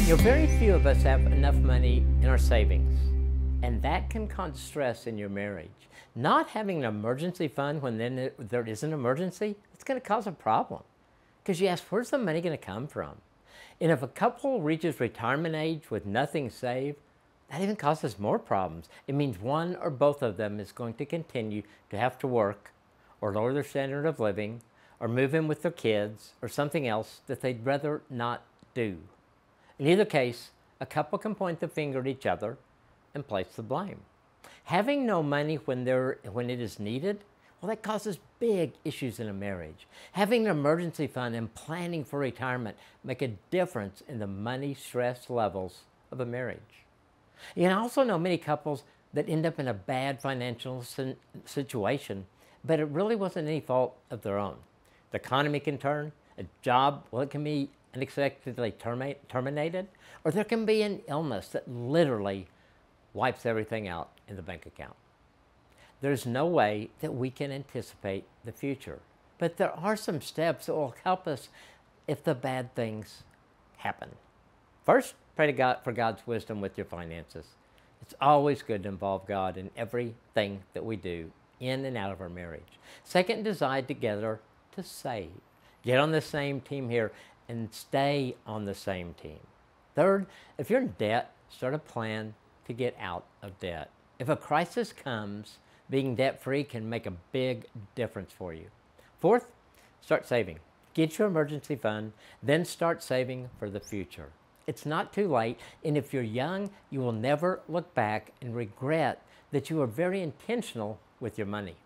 Very few of us have enough money in our savings, and that can cause stress in your marriage. Not having an emergency fund when then there is an emergency, it's going to cause a problem. Because you ask, where's the money going to come from? And if a couple reaches retirement age with nothing saved, that even causes more problems. It means one or both of them is going to continue to have to work or lower their standard of living or move in with their kids or something else that they'd rather not do. In either case, a couple can point the finger at each other and place the blame. Having no money when it is needed, well, that causes big issues in a marriage. Having an emergency fund and planning for retirement make a difference in the money stress levels of a marriage. You also know many couples that end up in a bad financial situation, but it really wasn't any fault of their own. The economy can turn, a job, well, it can be unexpectedly terminated, or there can be an illness that literally wipes everything out in the bank account. There's no way that we can anticipate the future, but there are some steps that will help us if the bad things happen. First, pray to God for God's wisdom with your finances. It's always good to involve God in everything that we do in and out of our marriage. Second, decide together to save. Get on the same team here and stay on the same team. Third, if you're in debt, start a plan to get out of debt. If a crisis comes, being debt-free can make a big difference for you. Fourth, start saving. Get your emergency fund, then start saving for the future. It's not too late, and if you're young, you will never look back and regret that you were very intentional with your money.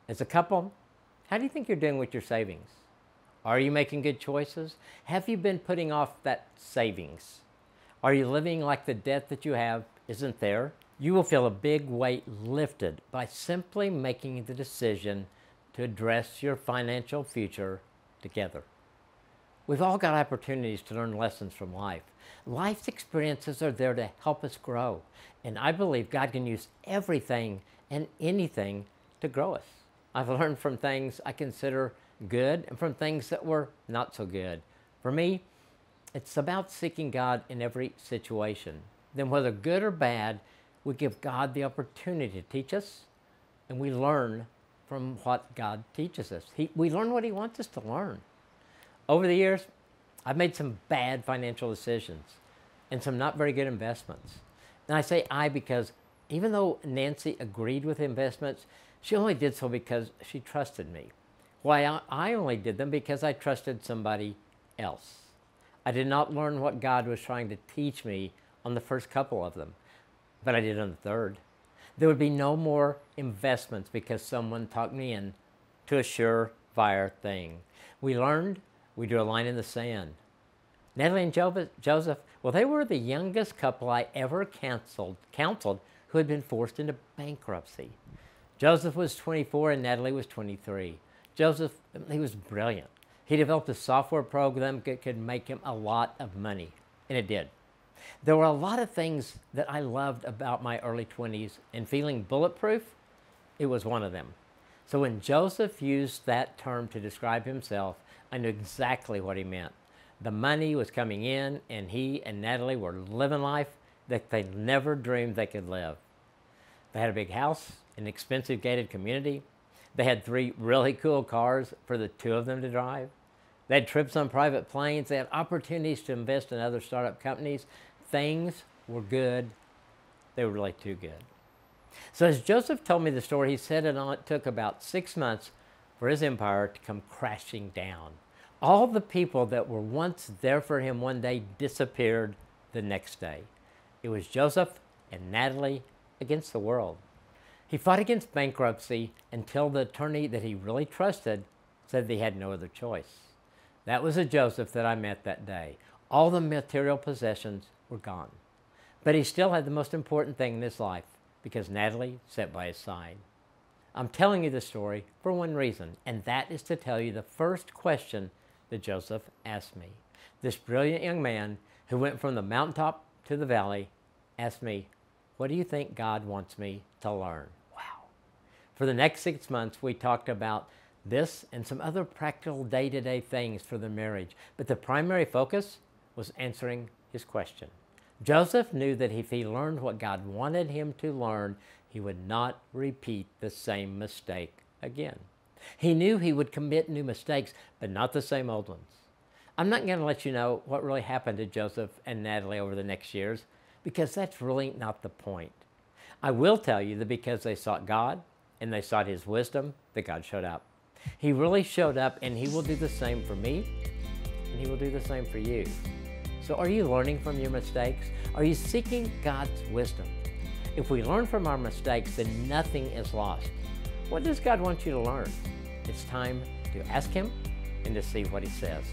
As a couple, how do you think you're doing with your savings? Are you making good choices? Have you been putting off that savings? Are you living like the debt that you have isn't there? You will feel a big weight lifted by simply making the decision to address your financial future together. We've all got opportunities to learn lessons from life. Life's experiences are there to help us grow, and I believe God can use everything and anything to grow us. I've learned from things I consider good and from things that were not so good. For me, it's about seeking God in every situation. Then whether good or bad, we give God the opportunity to teach us, and we learn from what God teaches us. We learn what He wants us to learn. Over the years, I've made some bad financial decisions and some not very good investments. And I say I because even though Nancy agreed with investments, she only did so because she trusted me. Why I only did them because I trusted somebody else. I did not learn what God was trying to teach me on the first couple of them, but I did on the third. There would be no more investments because someone talked me in to a surefire thing. We learned, we drew a line in the sand. Natalie and Joseph, well, they were the youngest couple I ever counseled who had been forced into bankruptcy. Joseph was 24 and Natalie was 23. Joseph, he was brilliant. He developed a software program that could make him a lot of money, and it did. There were a lot of things that I loved about my early 20s, and feeling bulletproof, it was one of them. So when Joseph used that term to describe himself, I knew exactly what he meant. The money was coming in, and he and Natalie were living life that they never dreamed they could live. They had a big house, an expensive gated community. They had 3 really cool cars for the 2 of them to drive. They had trips on private planes. They had opportunities to invest in other startup companies. Things were good. They were really too good. So as Joseph told me the story, he said it took about 6 months for his empire to come crashing down. All the people that were once there for him one day disappeared the next day. It was Joseph and Natalie against the world. He fought against bankruptcy until the attorney that he really trusted said that he had no other choice. That was a Joseph that I met that day. All the material possessions were gone. But he still had the most important thing in his life because Natalie sat by his side. I'm telling you the story for one reason, and that is to tell you the first question that Joseph asked me. This brilliant young man who went from the mountaintop to the valley asked me, "What do you think God wants me to learn?" Wow. For the next 6 months, we talked about this and some other practical day-to-day things for the marriage. But the primary focus was answering his question. Joseph knew that if he learned what God wanted him to learn, he would not repeat the same mistake again. He knew he would commit new mistakes, but not the same old ones. I'm not going to let you know what really happened to Joseph and Natalie over the next years, because that's really not the point. I will tell you that because they sought God and they sought his wisdom, that God showed up. He really showed up, and he will do the same for me, and he will do the same for you. So are you learning from your mistakes? Are you seeking God's wisdom? If we learn from our mistakes, then nothing is lost. What does God want you to learn? It's time to ask him and to see what he says.